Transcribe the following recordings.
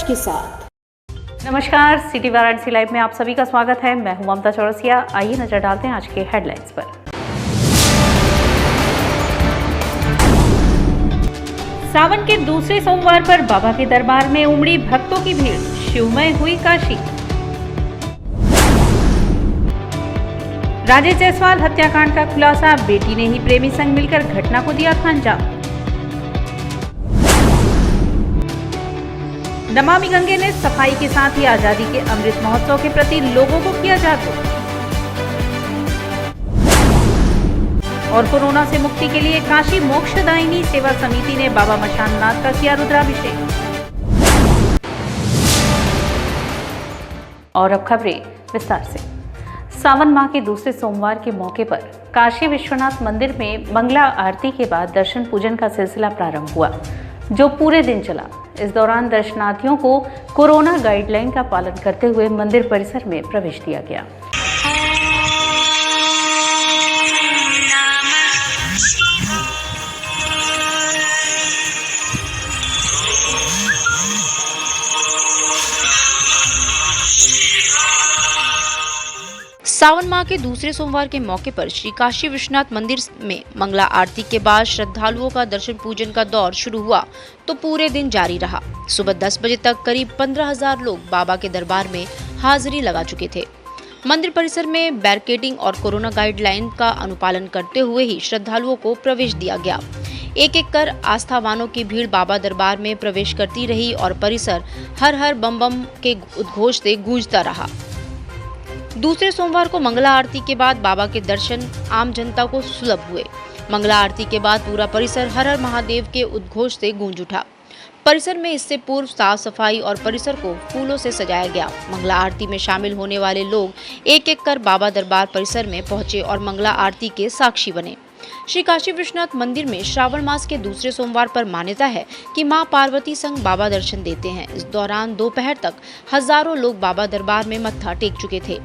सच के साथ। नमस्कार, सिटी वाराणसी लाइव में आप सभी का स्वागत है। मैं हूं ममता चौरसिया। आइए नजर डालते हैं आज के हेडलाइंस पर। सावन के दूसरे सोमवार पर बाबा के दरबार में उमड़ी भक्तों की भीड़, शिवमय हुई काशी। राजेश जायसवाल हत्याकांड का खुलासा, बेटी ने ही प्रेमी संग मिलकर घटना को दिया था अंजाम। नमामि गंगे ने सफाई के साथ ही आजादी के अमृत महोत्सव के प्रति लोगों को किया जागरूक। और कोरोना से मुक्ति के लिए काशी मोक्षदायिनी सेवा समिति ने बाबा मशाननाथ का किया रुद्राभिषेक। और अब खबरें विस्तार से। सावन माह के दूसरे सोमवार के मौके पर काशी विश्वनाथ मंदिर में मंगला आरती के बाद दर्शन पूजन का सिलसिला प्रारंभ हुआ, जो पूरे दिन चला। इस दौरान दर्शनार्थियों को कोरोना गाइडलाइन का पालन करते हुए मंदिर परिसर में प्रवेश दिया गया। सावन माह के दूसरे सोमवार के मौके पर श्री काशी विश्वनाथ मंदिर में मंगला आरती के बाद श्रद्धालुओं का दर्शन पूजन का दौर शुरू हुआ तो पूरे दिन जारी रहा। सुबह 10 बजे तक करीब 15,000 लोग बाबा के दरबार में हाजिरी लगा चुके थे। मंदिर परिसर में बैरिकेडिंग और कोरोना गाइडलाइन का अनुपालन करते हुए ही श्रद्धालुओं को प्रवेश दिया गया। एक एक कर आस्थावानों की भीड़ बाबा दरबार में प्रवेश करती रही और परिसर हर हर बम बम के उद्घोष से गूंजता रहा। दूसरे सोमवार को मंगला आरती के बाद बाबा के दर्शन आम जनता को सुलभ हुए। मंगला आरती के बाद पूरा परिसर हर हर महादेव के उद्घोष से गूंज उठा। परिसर में इससे पूर्व साफ सफाई और परिसर को फूलों से सजाया गया। मंगला आरती में शामिल होने वाले लोग एक एक कर बाबा दरबार परिसर में पहुंचे और मंगला आरती के साक्षी बने। श्री काशी विश्वनाथ मंदिर में श्रावण मास के दूसरे सोमवार पर मान्यता है कि मां पार्वती संग बाबा दर्शन देते हैं। इस दौरान दोपहर तक हजारों लोग बाबा दरबार में मत्था टेक चुके थे।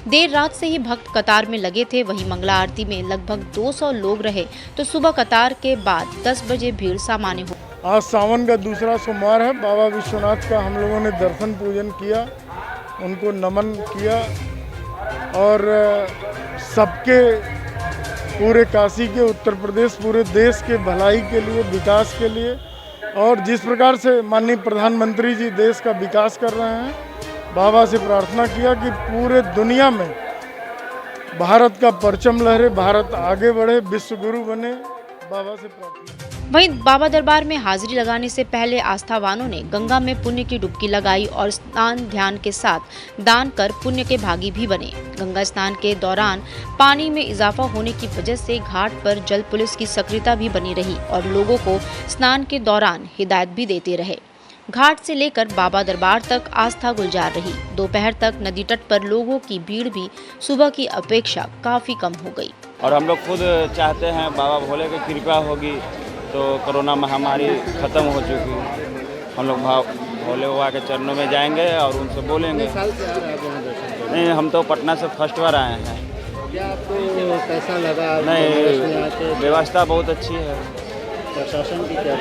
देर रात से ही भक्त कतार में लगे थे। वहीं मंगला आरती में लगभग 200 लोग रहे तो सुबह कतार के बाद 10 बजे भीड़ सामान्य हो। आज सावन का दूसरा सोमवार है। बाबा विश्वनाथ का हम लोगों ने दर्शन पूजन किया, उनको नमन किया और सबके पूरे काशी के, उत्तर प्रदेश, पूरे देश के भलाई के लिए, विकास के लिए और जिस प्रकार से माननीय प्रधानमंत्री जी देश का विकास कर रहे हैं, बाबा से प्रार्थना किया कि पूरे दुनिया में भारत का परचम लहरे, भारत आगे बढ़े, विश्व गुरु बने। बाबा से प्रार्थना। वहीं बाबा दरबार में हाजिरी लगाने से पहले आस्थावानों ने गंगा में पुण्य की डुबकी लगाई और स्नान ध्यान के साथ दान कर पुण्य के भागी भी बने। गंगा स्नान के दौरान पानी में इजाफा होने की वजह से घाट पर जल पुलिस की सक्रियता भी बनी रही और लोगों को स्नान के दौरान हिदायत भी देते रहे। घाट से लेकर बाबा दरबार तक आस्था गुलजार रही। दोपहर तक नदी तट पर लोगों की भीड़ भी सुबह की अपेक्षा काफी कम हो गई। और हम लोग खुद चाहते हैं बाबा भोले की कृपा होगी तो कोरोना महामारी ख़त्म हो चुकी। हम लोग भोले बाबा के चरणों में जाएंगे और उनसे बोलेंगे। नहीं, हम तो पटना से फर्स्ट बार आए हैं। क्या आपको कैसा लगा? नहीं, व्यवस्था बहुत अच्छी है।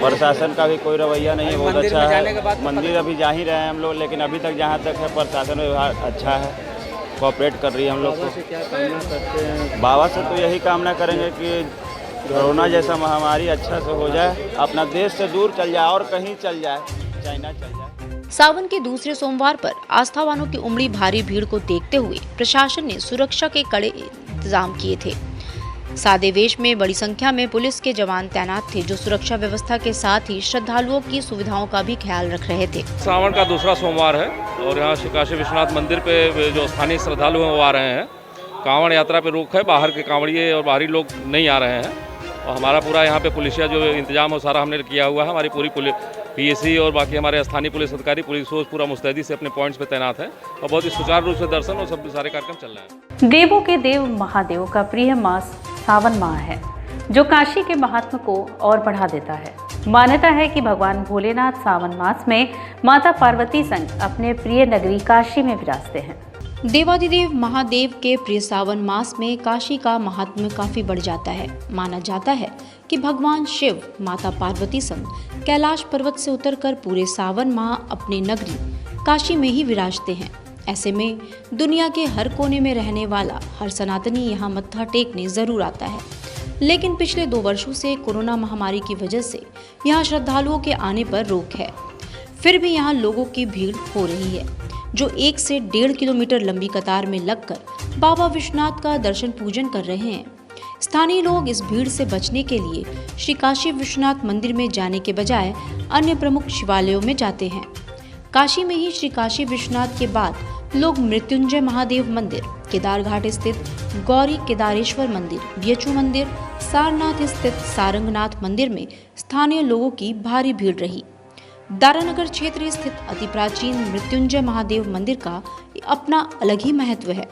प्रशासन का भी कोई रवैया नहीं है, बहुत अच्छा है। मंदिर अभी जा ही रहे हैं हम लोग, लेकिन अभी तक जहाँ तक है प्रशासन विभाग अच्छा है, कोऑपरेट कर रही है हम लोग को। क्या कामना करते हैं? बाबा से तो यही कामना करेंगे कि कोरोना जैसा महामारी अच्छा से हो जाए, अपना देश से दूर चल जाए और कहीं चल जाए, चाइना चल जाए। सावन के दूसरे सोमवार पर आस्थावानों की उमड़ी भारी भीड़ को देखते हुए प्रशासन ने सुरक्षा के कड़े इंतजाम किए थे। सादे वेश में बड़ी संख्या में पुलिस के जवान तैनात थे, जो सुरक्षा व्यवस्था के साथ ही श्रद्धालुओं की सुविधाओं का भी ख्याल रख रहे थे। सावन का दूसरा सोमवार है और यहाँ श्री काशी विश्वनाथ मंदिर पे जो स्थानीय श्रद्धालु हैं वो आ रहे हैं। कांवड़ यात्रा पे रोक है, बाहर के कांवड़िए और बाहरी लोग नहीं आ रहे हैं और हमारा पूरा यहाँ पे पुलिसिया जो इंतजाम हो सारा हमने किया हुआ है। हमारी पूरी पीएसी और बाकी हमारे स्थानीय पुलिस अधिकारी, पुलिस फोर्स पूरा मुस्तैदी से अपने पॉइंट्स पे तैनात है और बहुत ही सुचारू रूप से दर्शन और सब सारे कार्यक्रम चल रहे हैं। देवों के देव महादेव का प्रिय मास सावन माह है, जो काशी के महात्म को और बढ़ा देता है। मान्यता है कि भगवान भोलेनाथ सावन मास में माता पार्वती संग अपने प्रिय नगरी काशी में विराजते हैं। देवाधिदेव महादेव के प्रिय सावन मास में काशी का महात्म्य काफी बढ़ जाता है। माना जाता है कि भगवान शिव माता पार्वती संग कैलाश पर्वत से उतरकर पूरे सावन माह अपने नगरी काशी में ही विराजते हैं। ऐसे में दुनिया के हर कोने में रहने वाला हर सनातनी यहाँ मत्था टेकने जरूर आता है। लेकिन पिछले 2 वर्षों से कोरोना महामारी की वजह से यहाँ श्रद्धालुओं के आने पर रोक है। फिर भी यहाँ लोगों की भीड़ हो रही है, जो 1 से 1.5 किलोमीटर लंबी कतार में लगकर बाबा विश्वनाथ का दर्शन पूजन कर रहे हैं। स्थानीय लोग इस भीड़ से बचने के लिए श्री काशी विश्वनाथ मंदिर में जाने के बजाय अन्य प्रमुख शिवालयों में जाते हैं। काशी में ही श्री काशी विश्वनाथ के बाद लोग मृत्युंजय महादेव मंदिर, केदार घाट स्थित गौरी केदारेश्वर मंदिर, बीएचयू मंदिर, सारनाथ स्थित सारंगनाथ मंदिर में स्थानीय लोगों की भारी भीड़ रही। दारानगर क्षेत्र स्थित अति प्राचीन मृत्युंजय महादेव मंदिर का अपना अलग ही महत्व है।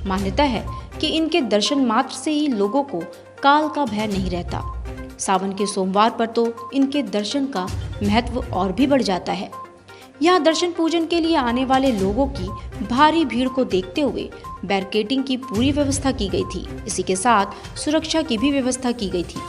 मान्यता है कि इनके दर्शन मात्र से ही लोगों को काल का भय नहीं रहता। सावन के सोमवार पर तो इनके दर्शन का महत्व और भी बढ़ जाता है। यहाँ दर्शन पूजन के लिए आने वाले लोगों की भारी भीड़ को देखते हुए बैरिकेडिंग की पूरी व्यवस्था की गई थी। इसी के साथ सुरक्षा की भी व्यवस्था की गई थी।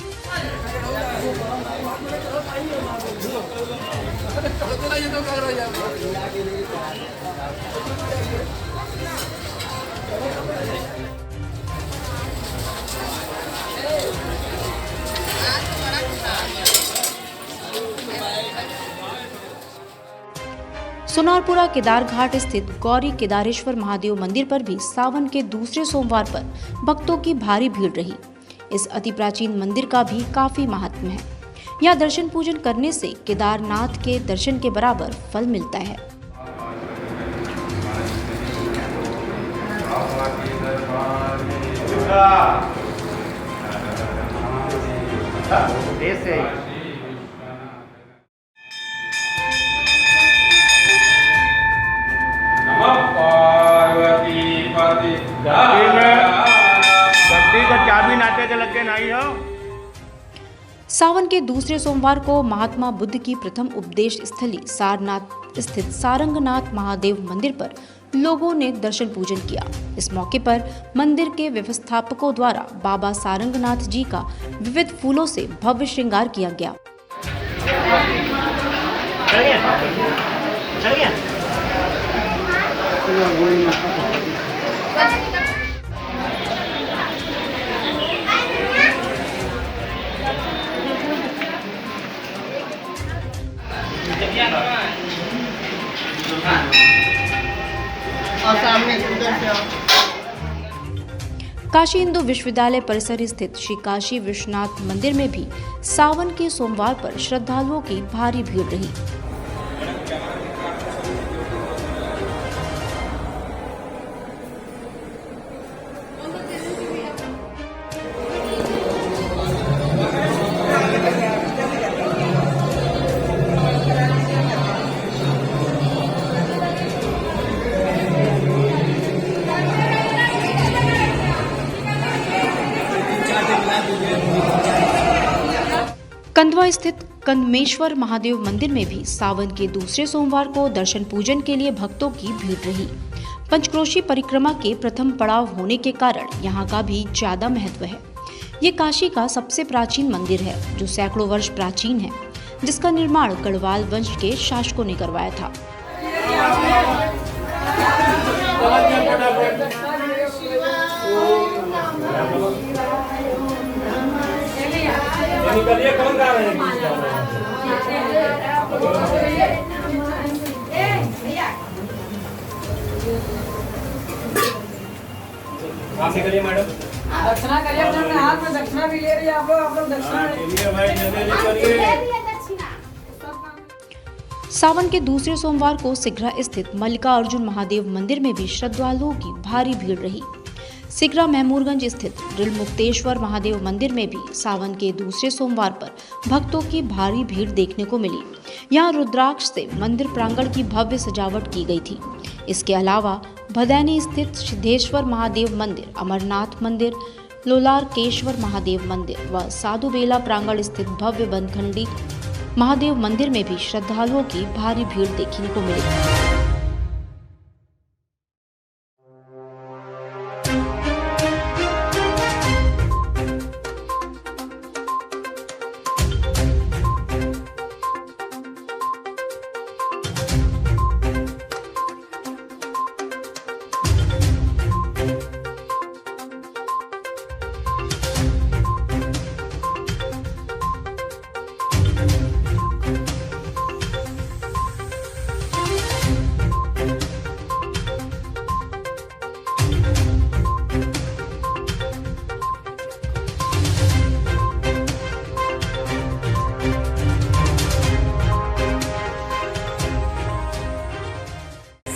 सोनारपुरा केदार घाट स्थित गौरी केदारेश्वर महादेव मंदिर पर भी सावन के दूसरे सोमवार पर भक्तों की भारी भीड़ रही। इस अति प्राचीन मंदिर का भी काफी महात्म्य है। यहाँ दर्शन पूजन करने से केदारनाथ के दर्शन के बराबर फल मिलता है। सावन के दूसरे सोमवार को महात्मा बुद्ध की प्रथम उपदेश स्थली सारनाथ स्थित सारंगनाथ महादेव मंदिर पर लोगों ने दर्शन पूजन किया। इस मौके पर मंदिर के व्यवस्थापकों द्वारा बाबा सारंगनाथ जी का विविध फूलों से भव्य श्रृंगार किया गया। काशी हिंदू विश्वविद्यालय परिसर स्थित श्री काशी विश्वनाथ मंदिर में भी सावन के सोमवार पर श्रद्धालुओं की भारी भीड़ रही। कंदवा स्थित कंदमेश्वर महादेव मंदिर में भी सावन के दूसरे सोमवार को दर्शन पूजन के लिए भक्तों की भीड़ रही। पंचक्रोशी परिक्रमा के प्रथम पड़ाव होने के कारण यहाँ का भी ज्यादा महत्व है। ये काशी का सबसे प्राचीन मंदिर है, जो सैकड़ों वर्ष प्राचीन है, जिसका निर्माण गढ़वाल वंश के शासकों ने करवाया था। कौन गा रहे हैं? आप निकलिए मैडम। दक्षिणा करिए, अपने हाथ में दक्षिणा भी ले रही है आप लोग दक्षिणा सावन के दूसरे सोमवार को सिगरा स्थित मल्लिकार्जुन महादेव मंदिर में भी श्रद्धालुओं की भारी भीड़ रही। सिगरा महमूरगंज स्थित ड्रिल मुक्तेश्वर महादेव मंदिर में भी सावन के दूसरे सोमवार पर भक्तों की भारी भीड़ देखने को मिली। यहाँ रुद्राक्ष से मंदिर प्रांगण की भव्य सजावट की गई थी। इसके अलावा भदैनी स्थित सिद्धेश्वर महादेव मंदिर, अमरनाथ मंदिर, लोलारकेश्वर महादेव मंदिर व साधुबेला प्रांगण स्थित भव्य बनखंडी महादेव मंदिर में भी श्रद्धालुओं की भारी भीड़ देखने को मिली।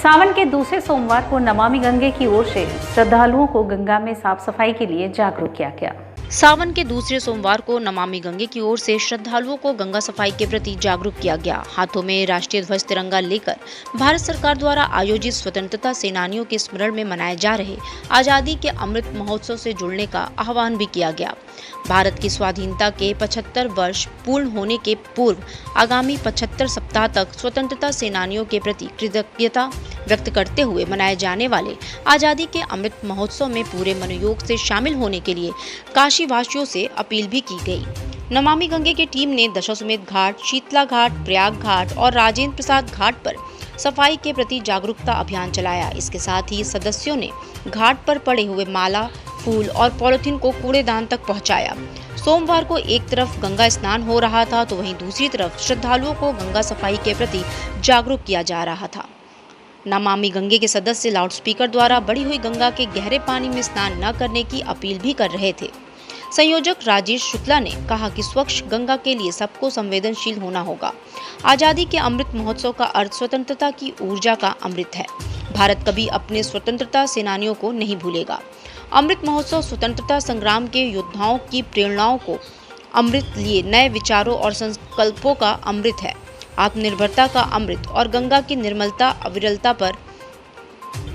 सावन के दूसरे सोमवार को नमामि गंगे की ओर से श्रद्धालुओं को गंगा में साफ सफाई के लिए जागरूक किया गया। सावन के दूसरे सोमवार को नमामि गंगे की ओर से श्रद्धालुओं को गंगा सफाई के प्रति जागरूक किया गया। हाथों में राष्ट्रीय ध्वज तिरंगा लेकर भारत सरकार द्वारा आयोजित स्वतंत्रता सेनानियों के स्मरण में मनाए जा रहे आजादी के अमृत महोत्सव से जुड़ने का आह्वान भी किया गया। भारत की स्वाधीनता के 75 वर्ष पूर्ण होने के पूर्व आगामी 75 सप्ताह तक स्वतंत्रता सेनानियों के प्रति कृतज्ञता व्यक्त करते हुए मनाए जाने वाले आजादी के अमृत महोत्सव में पूरे मनोयोग से शामिल होने के लिए काशी वासियों से अपील भी की गई। नमामि गंगे की टीम ने दशाश्वमेध घाट, शीतला घाट, प्रयाग घाट और राजेंद्र प्रसाद घाट पर सफाई के प्रति जागरूकता अभियान चलाया। इसके साथ ही सदस्यों ने घाट पर पड़े हुए माला, फूल और पॉलिथीन को कूड़ेदान तक पहुंचाया। सोमवार को एक तरफ गंगा स्नान हो रहा था तो वहीं दूसरी तरफ श्रद्धालुओं को गंगा सफाई के प्रति जागरूक किया जा रहा था। नमामि गंगे के सदस्य लाउडस्पीकर द्वारा बढ़ी हुई गंगा के गहरे पानी में स्नान न करने की अपील भी कर रहे थे। संयोजक राजेश शुक्ला ने कहा कि स्वच्छ गंगा के लिए सबको संवेदनशील होना होगा। आजादी के अमृत महोत्सव का अर्थ स्वतंत्रता की ऊर्जा का अमृत है। भारत कभी अपने स्वतंत्रता सेनानियों को नहीं भूलेगा। अमृत महोत्सव स्वतंत्रता संग्राम के योद्धाओं की प्रेरणाओं को अमृत लिए नए विचारों और संकल्पों का अमृत है। आत्मनिर्भरता का अमृत और गंगा की निर्मलता अविरलता पर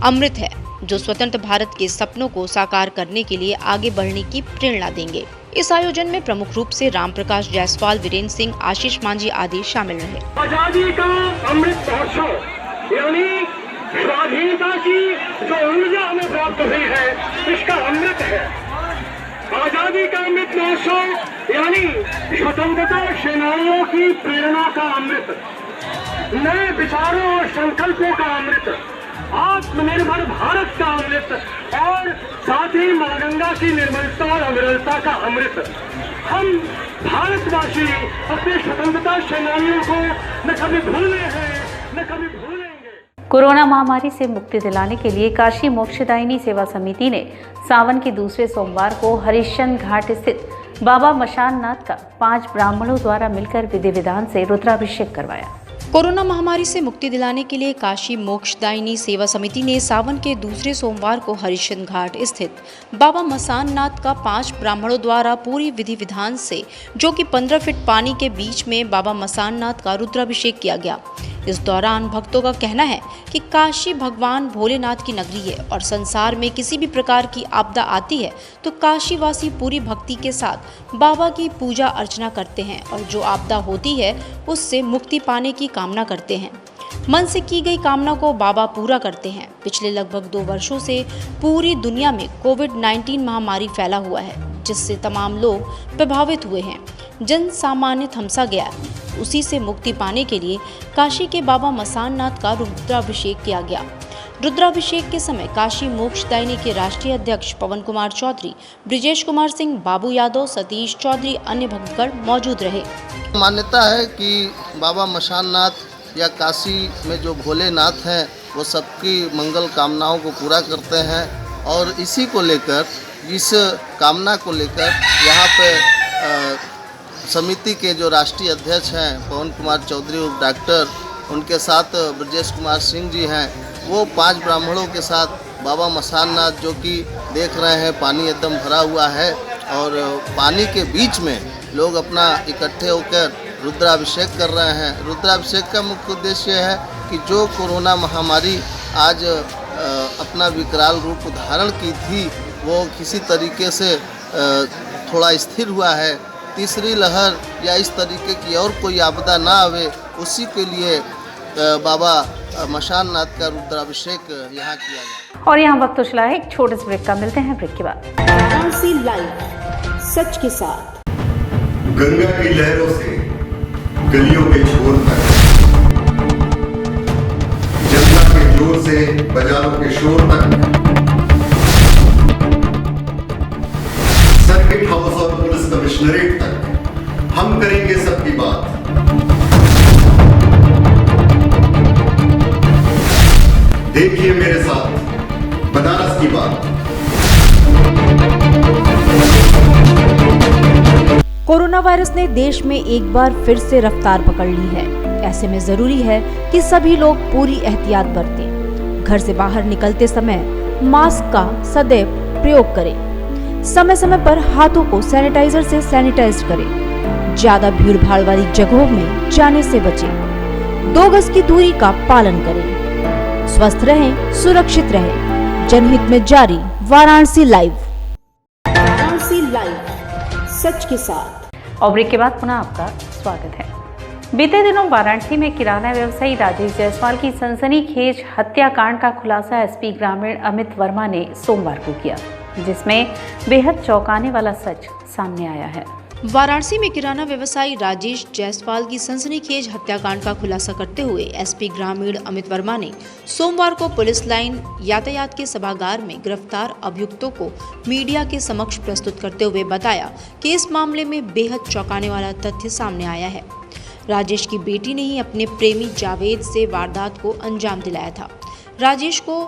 अमृत है, जो स्वतंत्र भारत के सपनों को साकार करने के लिए आगे बढ़ने की प्रेरणा देंगे। इस आयोजन में प्रमुख रूप से राम प्रकाश जायसवाल, वीरेंद्र सिंह, आशीष मांझी आदि शामिल रहे। आजादी का अमृत महोत्सव यानी स्वाधीनता की जो ऊर्जा हमें प्राप्त हुई है, इसका अमृत है। आजादी का अमृत महोत्सव यानी स्वतंत्रता सेनानियों की प्रेरणा का अमृत, नए विचारों और संकल्पों का अमृत, आत्मनिर्भर भारत का अमृत और साथ ही मां गंगा की निर्मलता और अविरलता का अमृत। हम भारतवासी अपने स्वतंत्रता सेनानियों को न कभी भूले हैं न कभी भूलेंगे। कोरोना महामारी से मुक्ति दिलाने के लिए काशी मोक्षदायिनी सेवा समिति ने सावन के दूसरे सोमवार को हरिश्चंद्र घाट स्थित बाबा मशाननाथ का 5 ब्राह्मणों द्वारा मिलकर विधि विधान से रुद्राभिषेक करवाया। कोरोना महामारी से मुक्ति दिलाने के लिए काशी मोक्षदायिनी सेवा समिति ने सावन के दूसरे सोमवार को हरिश्चंद्र घाट स्थित बाबा मशाननाथ का 5 ब्राह्मणों द्वारा पूरी विधि विधान से, जो कि 15 फीट पानी के बीच में बाबा मशाननाथ का रुद्राभिषेक किया गया। इस दौरान भक्तों का कहना है कि काशी भगवान भोलेनाथ की नगरी है और संसार में किसी भी प्रकार की आपदा आती है तो काशीवासी पूरी भक्ति के साथ बाबा की पूजा अर्चना करते हैं और जो आपदा होती है उससे मुक्ति पाने की कामना करते हैं। मन से की गई कामना को बाबा पूरा करते हैं। पिछले लगभग 2 वर्षों से पूरी दुनिया में कोविड-19 महामारी फैला हुआ है, जिससे तमाम लोग प्रभावित हुए हैं। जन सामान्य थमसा गया। उसी से मुक्ति पाने के लिए काशी के बाबा मशाननाथ का रुद्राभिषेक किया गया। रुद्राभिषेक के समय काशी मोक्षदायिनी के राष्ट्रीय अध्यक्ष पवन कुमार चौधरी, ब्रिजेश कुमार सिंह, बाबू यादव, सतीश चौधरी, अन्य भक्तगण मौजूद रहे। मान्यता है कि बाबा मशाननाथ या काशी में जो भोलेनाथ हैं वो सबकी मंगल कामनाओं को पूरा करते हैं और इसी को लेकर, इस कामना को लेकर यहाँ पे समिति के जो राष्ट्रीय अध्यक्ष हैं पवन कुमार चौधरी और डॉक्टर, उनके साथ ब्रजेश कुमार सिंह जी हैं, वो 5 ब्राह्मणों के साथ बाबा मशाननाथ, जो कि देख रहे हैं पानी एकदम भरा हुआ है और पानी के बीच में लोग अपना इकट्ठे होकर रुद्राभिषेक कर रहे हैं। रुद्राभिषेक का मुख्य उद्देश्य है कि जो कोरोना महामारी आज अपना विकराल रूप धारण की थी वो किसी तरीके से थोड़ा स्थिर हुआ है। तीसरी लहर या इस तरीके की और कोई आपदा ना आवे, उसी के लिए बाबा मशाननाथ का रुद्राभिषेक यहाँ किया गया। और यहाँ वक्त तो चला है एक छोटे से ब्रेक का, मिलते हैं ब्रेक के बाद। वाराणसी लाइव सच के साथ। गंगा की लहरों से गलियों के छोर तक, जनता के जोर से बाजारों के शोर तक, सर्किट हाउस और पुलिस कमिश्नरेट तक हम करेंगे सबकी बात। देखिए मेरे साथ बनारस की बात। कोरोना वायरस ने देश में एक बार फिर से रफ्तार पकड़ ली है। ऐसे में जरूरी है कि सभी लोग पूरी एहतियात बरतें। घर से बाहर निकलते समय मास्क का सदैव प्रयोग करें। समय समय पर हाथों को सैनिटाइजर से सैनिटाइज करें। ज्यादा भीड़ भाड़ वाली जगहों में जाने से बचें। 2 गज की दूरी का पालन करें। स्वस्थ रहें, सुरक्षित रहें। जनहित में जारी वाराणसी लाइव। वाराणसी लाइव, सच के साथ। और ब्रेक के बाद पुनः आपका स्वागत है। बीते दिनों वाराणसी में किराना व्यवसायी राजेश जायसवाल की सनसनीखेज हत्याकांड का खुलासा एसपी ग्रामीण अमित वर्मा ने सोमवार को किया, जिसमें बेहद चौंकाने वाला सच सामने आया है। वाराणसी में किराना व्यवसायी राजेश जायसवाल की सनसनीखेज हत्याकांड का खुलासा करते हुए एसपी ग्रामीण अमित वर्मा ने सोमवार को पुलिस लाइन यातायात के सभागार में गिरफ्तार अभियुक्तों को मीडिया के समक्ष प्रस्तुत करते हुए बताया कि इस मामले में बेहद चौंकाने वाला तथ्य सामने आया है। राजेश की बेटी ने ही अपने प्रेमी जावेद से वारदात को अंजाम दिलाया था। राजेश को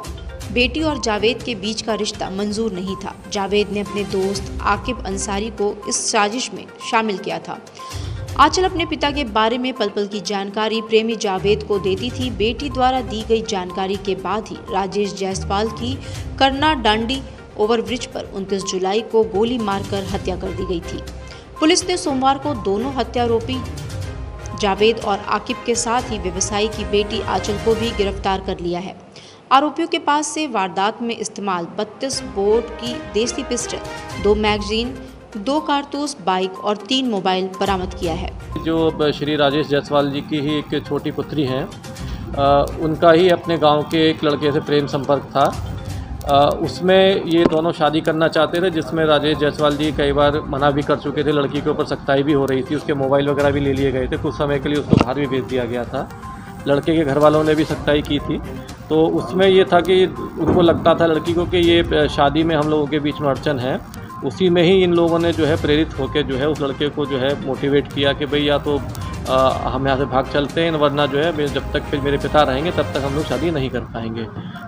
बेटी और जावेद के बीच का रिश्ता मंजूर नहीं था। जावेद ने अपने दोस्त आकिब अंसारी को इस साजिश में शामिल किया था। आंचल अपने पिता के बारे में पल पल की जानकारी प्रेमी जावेद को देती थी। बेटी द्वारा दी गई जानकारी के बाद ही राजेश जायसवाल की करना डांडी ओवरब्रिज पर 29 जुलाई को गोली मारकर हत्या कर दी गई थी। पुलिस ने सोमवार को दोनों हत्यारोपी जावेद और आकिब के साथ ही व्यवसायी की बेटी आंचल को भी गिरफ्तार कर लिया है। आरोपियों के पास से वारदात में इस्तेमाल 32 बोर की देसी पिस्टल, 2 मैगजीन, 2 कारतूस, बाइक और 3 मोबाइल बरामद किया है। जो श्री राजेश जायसवाल जी की ही एक छोटी पुत्री हैं, उनका ही अपने गांव के एक लड़के से प्रेम संपर्क था। उसमें ये दोनों शादी करना चाहते थे, जिसमें राजेश जायसवाल जी कई बार मना भी कर चुके थे। लड़की के ऊपर सख्ताई भी हो रही थी, उसके मोबाइल वगैरह भी ले लिए गए थे। कुछ समय के लिए उसको बाहर भी भेज दिया गया था। लड़के के घर वालों ने भी सख्ताई की थी। तो उसमें ये था कि उनको लगता था लड़की को कि ये शादी में हम लोगों के बीच में अड़चन है। उसी में ही इन लोगों ने जो है प्रेरित होकर जो है उस लड़के को जो है मोटिवेट किया कि भाई या तो हम यहाँ से भाग चलते हैं, वरना जो है जब तक फिर मेरे पिता रहेंगे तब तक हम लोग शादी नहीं कर पाएंगे।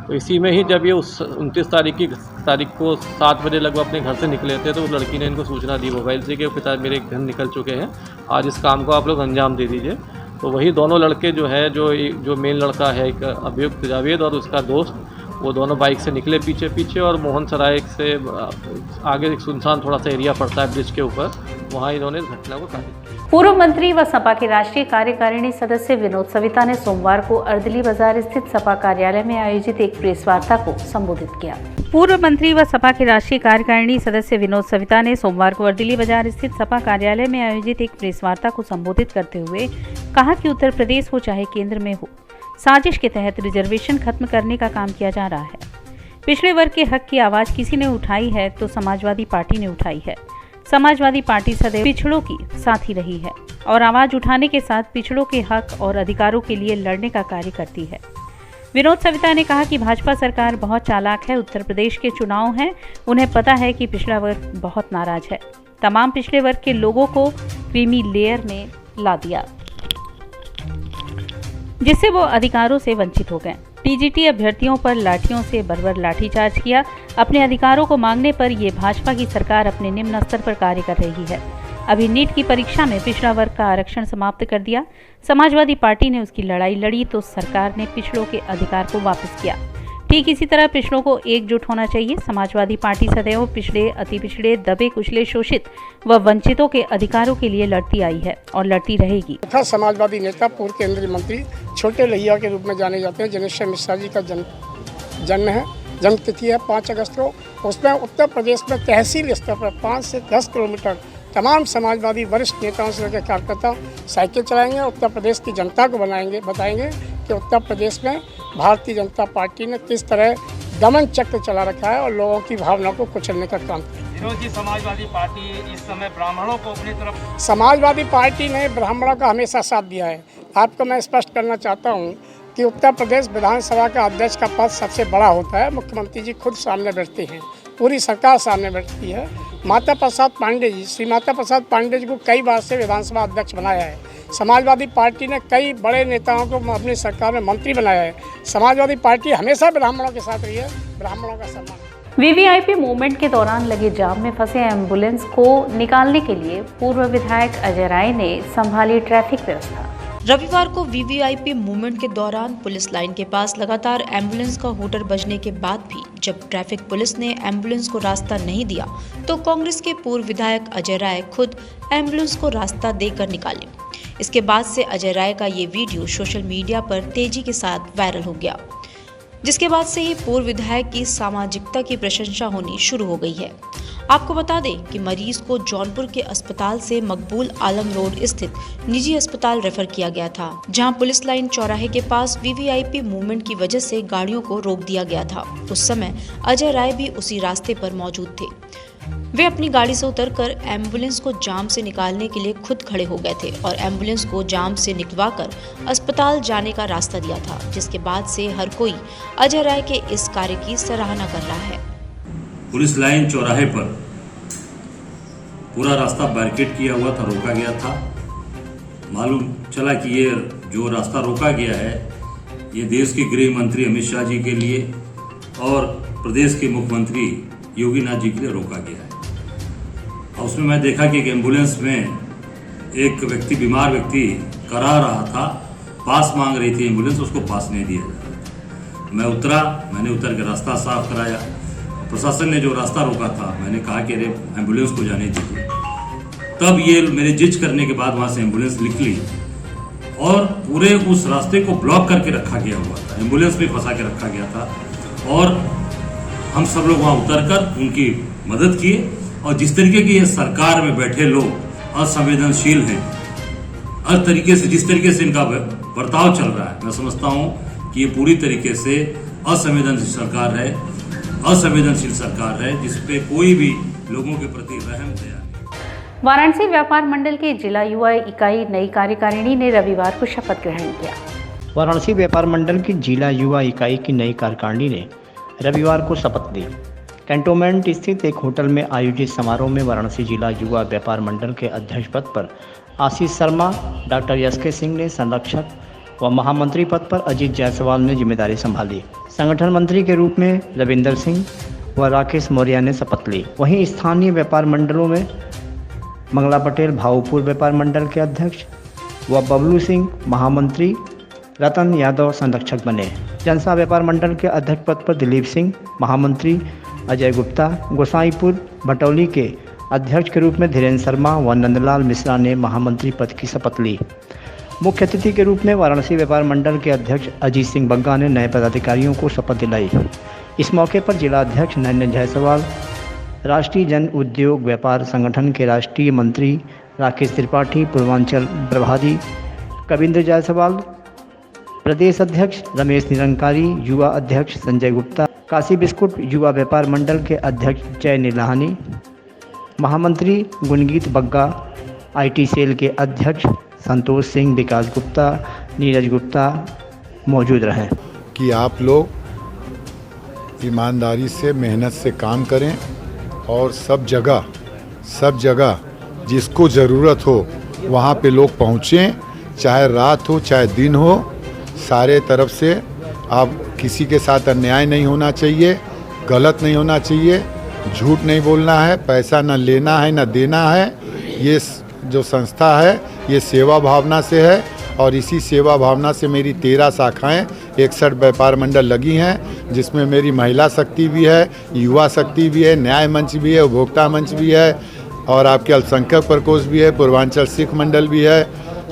तो इसी में ही जब ये उस 29 तारीख को 7 बजे लगभग अपने घर से निकले थे, तो उस लड़की ने इनको सूचना दी मोबाइल से कि पिता मेरे घर निकल चुके हैं, आज इस काम को आप लोग अंजाम दे दीजिए। तो वही दोनों लड़के जो है जो मेन लड़का है एक अभियुक्त जावेद और उसका दोस्त, वो दोनों बाइक से निकले पीछे और मोहन सराय से आगे एक सुनसान थोड़ा सा एरिया पड़ता है ब्रिज के ऊपर, वहाँ इन्होंने इस घटना को काटा। पूर्व मंत्री व सपा के राष्ट्रीय कार्यकारिणी सदस्य विनोद सविता ने सोमवार को अर्दली बाजार स्थित सपा कार्यालय में आयोजित एक प्रेस वार्ता को संबोधित किया। पूर्व मंत्री व सपा के राष्ट्रीय कार्यकारिणी सदस्य विनोद सविता ने सोमवार को अर्दली बाजार स्थित सपा कार्यालय में आयोजित एक प्रेस वार्ता को संबोधित करते हुए कहा कि उत्तर प्रदेश हो चाहे केंद्र में हो, साजिश के तहत रिजर्वेशन खत्म करने का काम किया जा रहा है। पिछड़े वर्ग के हक की आवाज किसी ने उठाई है तो समाजवादी पार्टी ने उठाई है। समाजवादी पार्टी सदैव पिछड़ों की साथी रही है और आवाज उठाने के साथ पिछड़ों के हक और अधिकारों के लिए लड़ने का कार्य करती है। विनोद सविता ने कहा कि भाजपा सरकार बहुत चालाक है। उत्तर प्रदेश के चुनाव हैं, उन्हें पता है कि पिछड़ा वर्ग बहुत नाराज है। तमाम पिछड़े वर्ग के लोगों को क्रीमी लेयर में ला दिया, जिससे वो अधिकारों से वंचित हो गए। टीजीटी अभ्यर्थियों पर लाठियों से बर्बर लाठीचार्ज किया। अपने अधिकारों को मांगने पर ये भाजपा की सरकार अपने निम्न स्तर पर कार्य कर रही है। अभी नीट की परीक्षा में पिछड़ा वर्ग का आरक्षण समाप्त कर दिया। समाजवादी पार्टी ने उसकी लड़ाई लड़ी तो सरकार ने पिछड़ों के अधिकार को वापस किया। ठीक इसी तरह पिछड़ों को एकजुट होना चाहिए। समाजवादी पार्टी सदैव पिछड़े, अति पिछड़े, दबे कुचले, शोषित व वंचितों के अधिकारों के लिए लड़ती आई है और लड़ती रहेगी। समाजवादी नेता, पूर्व केंद्रीय मंत्री, छोटे लहिया के रूप में जाने जाते हैं। जनेश्वर मिश्रा जी का जन्मतिथि है 5 अगस्त को। उसमें उत्तर प्रदेश में तहसील स्तर पर 5 से 10 किलोमीटर तमाम समाजवादी वरिष्ठ नेताओं से लेकर कार्यकर्ता साइकिल चलाएंगे। उत्तर प्रदेश की जनता को बताएंगे कि उत्तर प्रदेश में भारतीय जनता पार्टी ने किस तरह दमन चक्र चला रखा है और लोगों की भावना को कुचलने का काम किया। विनोद जी, समाजवादी पार्टी इस समय ब्राह्मणों को अपनी तरफ, समाजवादी पार्टी ने ब्राह्मणों का हमेशा साथ दिया है। आपको मैं स्पष्ट करना चाहता हूँ कि उत्तर प्रदेश विधानसभा का अध्यक्ष का पद सबसे बड़ा होता है। मुख्यमंत्री जी खुद सामने बैठते हैं, पूरी सरकार सामने बैठती है। माता प्रसाद पांडे जी, श्री माता प्रसाद पांडे जी को कई बार से विधानसभा अध्यक्ष बनाया है। समाजवादी पार्टी ने कई बड़े नेताओं को अपनी सरकार में मंत्री बनाया है। समाजवादी पार्टी हमेशा ब्राह्मणों के साथ रही है, ब्राह्मणों का सम्मान। वीवीआईपी मूवमेंट के दौरान लगे जाम में फंसे एम्बुलेंस को निकालने के लिए पूर्व विधायक अजय राय ने संभाली ट्रैफिक व्यवस्था। रविवार को वीवीआईपी मूवमेंट के दौरान पुलिस लाइन के पास लगातार एम्बुलेंस का हूटर बजने के बाद भी जब ट्रैफिक पुलिस ने एम्बुलेंस को रास्ता नहीं दिया तो कांग्रेस के पूर्व विधायक अजय राय खुद एम्बुलेंस को रास्ता देकर निकाले। इसके बाद से अजय राय का ये वीडियो सोशल मीडिया पर तेजी के साथ वायरल हो गया, जिसके बाद से ही पूर्व विधायक की सामाजिकता की प्रशंसा होनी शुरू हो गई है। आपको बता दें कि मरीज को जौनपुर के अस्पताल से मकबूल आलम रोड स्थित निजी अस्पताल रेफर किया गया था, जहां पुलिस लाइन चौराहे के पास वीवीआईपी मूवमेंट की वजह से गाड़ियों को रोक दिया गया था। उस समय अजय राय भी उसी रास्ते पर मौजूद थे। वे अपनी गाड़ी से उतरकर एम्बुलेंस को जाम से निकालने के लिए खुद खड़े हो गए थे और एम्बुलेंस को जाम से निकलवाकर अस्पताल जाने का रास्ता दिया था, जिसके बाद से हर कोई अजय राय के इस कार्य की सराहना कर रहा है। पुलिस लाइन चौराहे पर पूरा रास्ता बैरिकेड किया हुआ था, रोका गया था। मालूम चला कि ये जो रास्ता रोका गया है ये देश के गृह मंत्री अमित शाह जी के लिए और प्रदेश के मुख्यमंत्री योगी नाथ जी के लिए रोका गया है। और उसमें मैं देखा कि एक एम्बुलेंस में एक व्यक्ति, बीमार व्यक्ति करा रहा था, पास मांग रही थी एम्बुलेंस, उसको पास नहीं दिया जा रहा था। मैं उतरा, मैंने उतर के रास्ता साफ कराया। प्रशासन ने जो रास्ता रोका था, मैंने कहा कि अरे एम्बुलेंस को जाने दीजिए। तब ये मेरे जिज करने के बाद वहाँ से एम्बुलेंस निकली और पूरे उस रास्ते को ब्लॉक करके रखा गया हुआ था, एम्बुलेंस भी फंसा के रखा गया था। और हम सब लोग वहाँ उतरकर उनकी मदद किए। और जिस तरीके की ये सरकार में बैठे लोग असंवेदनशील हैं, जिस तरीके से इनका बर्ताव चल रहा है, मैं समझता हूँ कि ये पूरी तरीके से असंवेदनशील सरकार है जिसपे कोई भी लोगों के प्रति रहम दया नहीं। वाराणसी व्यापार मंडल की जिला युवा इकाई नई कार्यकारिणी ने रविवार को शपथ ग्रहण किया। वाराणसी व्यापार मंडल की जिला युवा इकाई की नई कार्यकारिणी ने रविवार को शपथ ली। कैंटोनमेंट स्थित एक होटल में आयोजित समारोह में वाराणसी जिला युवा व्यापार मंडल के अध्यक्ष पद पर आशीष शर्मा, डॉक्टर एस.के. सिंह ने संरक्षक व महामंत्री पद पर अजीत जायसवाल ने जिम्मेदारी संभाली। संगठन मंत्री के रूप में रविंदर सिंह व राकेश मौर्य ने शपथ ली। वहीं स्थानीय व्यापार मंडलों में मंगला पटेल भाऊपुर व्यापार मंडल के अध्यक्ष व बबलू सिंह महामंत्री, रतन यादव संरक्षक बने। जनसा व्यापार मंडल के अध्यक्ष पद पर दिलीप सिंह, महामंत्री अजय गुप्ता, गोसाईपुर भटौली के अध्यक्ष के रूप में धीरेन्द्र शर्मा व नंदलाल मिश्रा ने महामंत्री पद की शपथ ली। मुख्य अतिथि के रूप में वाराणसी व्यापार मंडल के अध्यक्ष अजीत सिंह बग्गा ने नए पदाधिकारियों को शपथ दिलाई। इस मौके पर जिला अध्यक्ष नन्हे जायसवाल, राष्ट्रीय जन उद्योग व्यापार संगठन के राष्ट्रीय मंत्री राकेश त्रिपाठी, पूर्वांचल प्रभारी कविंद्र जायसवाल, प्रदेश अध्यक्ष रमेश निरंकारी, युवा अध्यक्ष संजय गुप्ता, काशी बिस्कुट युवा व्यापार मंडल के अध्यक्ष जय नीलाहानी, महामंत्री गुणगीत बग्गा, IT सेल के अध्यक्ष संतोष सिंह, विकास गुप्ता, नीरज गुप्ता मौजूद रहे। कि आप लोग ईमानदारी से, मेहनत से काम करें और सब जगह जिसको ज़रूरत हो वहाँ पे लोग पहुँचें, चाहे रात हो चाहे दिन हो। सारे तरफ से आप किसी के साथ अन्याय नहीं होना चाहिए, गलत नहीं होना चाहिए, झूठ नहीं बोलना है, पैसा न लेना है न देना है। ये जो संस्था है ये सेवा भावना से है और इसी सेवा भावना से मेरी 13 शाखाएं 61 व्यापार मंडल लगी हैं, जिसमें मेरी महिला शक्ति भी है, युवा शक्ति भी है, न्याय मंच भी है, उपभोक्ता मंच भी है और आपके अल्पसंख्यक प्रकोष्ठ भी है, पूर्वांचल सिख मंडल भी है।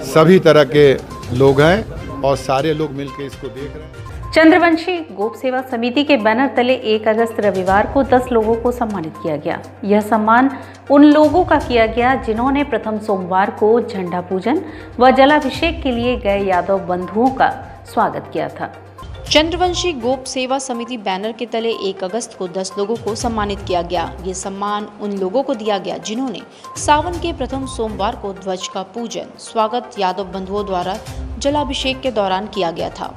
सभी तरह के लोग हैं और सारे लोग मिलकर इसको देख रहे हैं। चंद्रवंशी गोप सेवा समिति के बैनर तले 1 अगस्त रविवार को 10 लोगों को सम्मानित किया गया। यह सम्मान उन लोगों का किया गया जिन्होंने प्रथम सोमवार को झंडा पूजन व जलाभिषेक के लिए गए यादव बंधुओं का स्वागत किया था। चंद्रवंशी गोप सेवा समिति बैनर के तले 1 अगस्त को 10 लोगों को सम्मानित किया गया। ये सम्मान उन लोगों को दिया गया जिन्होंने सावन के प्रथम सोमवार को ध्वज का पूजन स्वागत यादव बंधुओं द्वारा जलाभिषेक के दौरान किया गया था।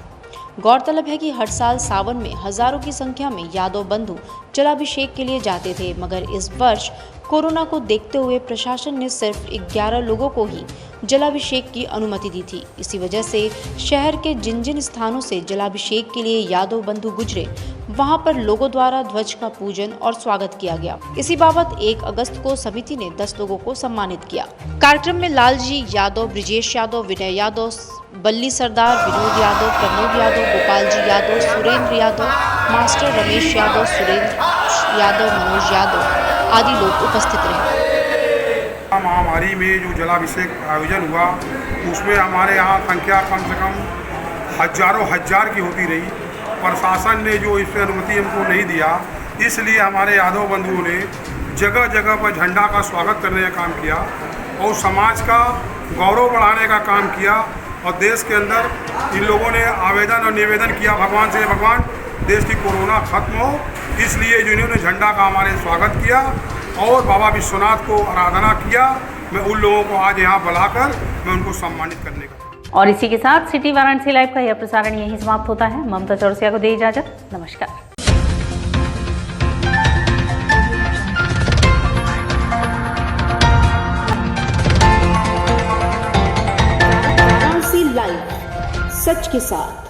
गौरतलब है कि हर साल सावन में हजारों की संख्या में यादव बंधु जलाभिषेक के लिए जाते थे, मगर इस वर्ष कोरोना को देखते हुए प्रशासन ने सिर्फ 11 लोगों को ही जलाभिषेक की अनुमति दी थी। इसी वजह से शहर के जिन जिन स्थानों से जलाभिषेक के लिए यादव बंधु गुजरे, वहां पर लोगों द्वारा ध्वज का पूजन और स्वागत किया गया। इसी बाबत 1 अगस्त को समिति ने 10 लोगों को सम्मानित किया। कार्यक्रम में लालजी यादव, ब्रिजेश यादव, विनय यादव, बल्ली सरदार, विनोद यादव, प्रमोद यादव, गोपाल जी यादव, सुरेंद्र यादव, मास्टर रमेश यादव, सुरेंद्र यादव, मनोज यादव आदि लोग उपस्थित रहे। महामारी में जो जलाभिषेक आयोजन हुआ उसमें हमारे यहाँ संख्या कम से कम हजारों हजार की होती रही। प्रशासन ने जो इस पर अनुमति हमको नहीं दिया, इसलिए हमारे यादव बंधुओं ने जगह जगह पर झंडा का स्वागत करने का काम किया और समाज का गौरव बढ़ाने का काम किया। और देश के अंदर इन लोगों ने आवेदन और निवेदन किया भगवान से, भगवान देश की कोरोना खत्म हो, इसलिए जिन्होंने झंडा का हमारे स्वागत किया और बाबा विश्वनाथ को आराधना किया। मैं उन लोगों को आज यहाँ बुलाकर मैं उनको सम्मानित करने का। और इसी के साथ सिटी वाराणसी लाइव का यह प्रसारण यहीं समाप्त होता है। ममता चौरसिया को दे इजाजत। नमस्कार। वाराणसी लाइव, सच के साथ।